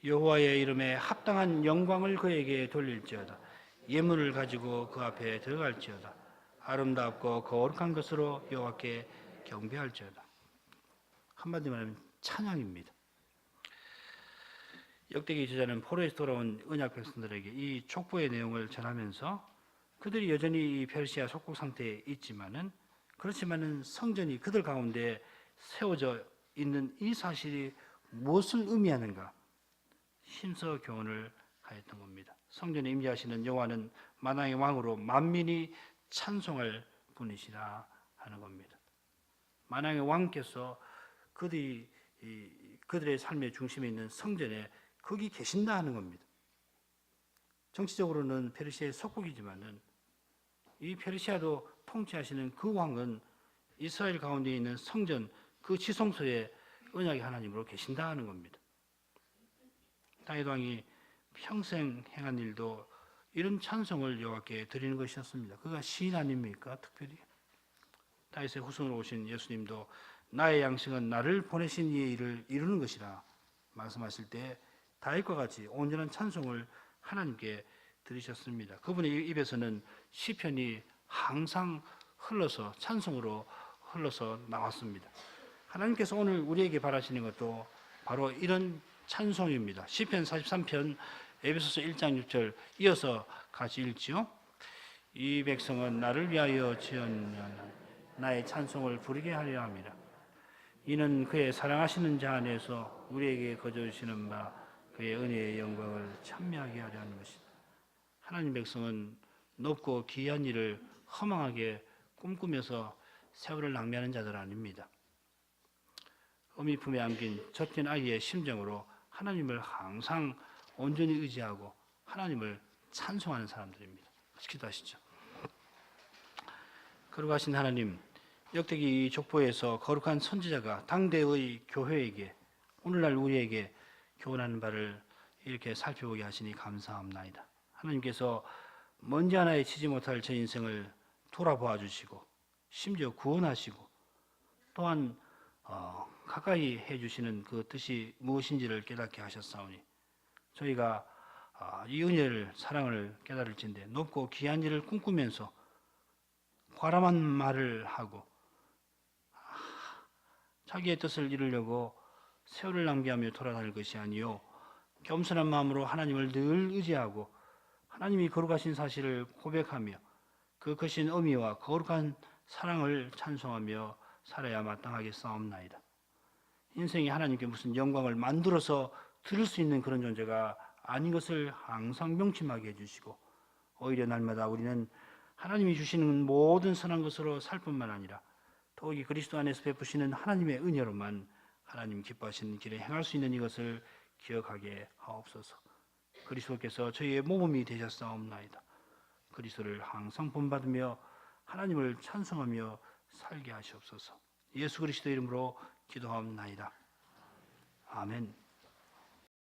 여호와의 이름에 합당한 영광을 그에게 돌릴지어다. 예물을 가지고 그 앞에 들어갈지어다. 아름답고 거룩한 것으로 여호와께 경배할지어다. 한마디로 말하면 찬양입니다. 역대기 저자는 포로에서 돌아온 언약 백성들에게 이 족보의 내용을 전하면서 그들이 여전히 이 페르시아 속국 상태에 그렇지만은 성전이 그들 가운데 세워져 있는 이 사실이 무엇을 의미하는가 힘써 교훈을 하였던 겁니다. 성전에 임재하시는 여호와는 만왕의 왕으로 만민이 찬송할 분이시라 하는 겁니다. 만왕의 왕께서 그들의 삶의 중심에 있는 성전에 거기 계신다 하는 겁니다. 정치적으로는 페르시아의 속국이지만은 이 페르시아도 통치하시는 그 왕은 이스라엘 가운데 있는 성전 그 지성소에 언약의 하나님으로 계신다 하는 겁니다. 다윗 왕이 평생 행한 일도 이런 찬송을 여호와께 드리는 것이었습니다. 그가 시인 아닙니까? 특별히 다윗의 후손으로 오신 예수님도 나의 양식은 나를 보내신 이의 일을 이루는 것이라 말씀하실 때 다윗과 같이 온전한 찬송을 하나님께 드리셨습니다. 그분의 입에서는 시편이 항상 흘러서 찬송으로 흘러서 나왔습니다. 하나님께서 오늘 우리에게 바라시는 것도 바로 이런 찬송입니다. 시편 43편 에베소서 1장 6절 이어서 같이 읽지요. 이 백성은 나를 위하여 지었냐 나의 찬송을 부르게 하려 함이라. 이는 그의 사랑하시는 자 안에서 우리에게 거저주시는 바 그의 은혜의 영광을 찬미하게 하려 하는 것이다. 하나님 백성은 높고 귀한 일을 허망하게 꿈꾸면서 세월을 낭비하는 자들 아닙니다. 어미 품에 안긴 젖된 아이의 심정으로 하나님을 항상 온전히 의지하고 하나님을 찬송하는 사람들입니다. 기도하시죠. 거룩하신 하나님, 역대기 족보에서 거룩한 선지자가 당대의 교회에게 오늘날 우리에게 교훈하는 바를 이렇게 살펴보게 하시니 감사합나이다. 하나님께서 먼지 하나에 치지 못할 제 인생을 돌아보아 주시고 심지어 구원하시고 또한 가까이 해주시는 그 뜻이 무엇인지를 깨닫게 하셨사오니 저희가 이 은혜를 사랑을 깨달을진데 높고 귀한 일을 꿈꾸면서 과람한 말을 하고 자기의 뜻을 이루려고 세월을 낭비하며 돌아다닐 것이 아니요 겸손한 마음으로 하나님을 늘 의지하고 하나님이 거룩하신 사실을 고백하며 그 크신 의미와 거룩한 사랑을 찬송하며 살아야 마땅하게 싸움나이다. 인생이 하나님께 무슨 영광을 만들어서 들을 수 있는 그런 존재가 아닌 것을 항상 명심하게 해주시고 오히려 날마다 우리는 하나님이 주시는 모든 선한 것으로 살 뿐만 아니라 더욱이 그리스도 안에서 베푸시는 하나님의 은혜로만 하나님 기뻐하시는 길에 행할 수 있는 이것을 기억하게 하옵소서. 그리스도께서 저희의 모범이 되셨사옵나이다. 그리스도를 항상 본받으며 하나님을 찬송하며 살게 하시옵소서. 예수 그리스도 이름으로 기도하옵나이다. 아멘.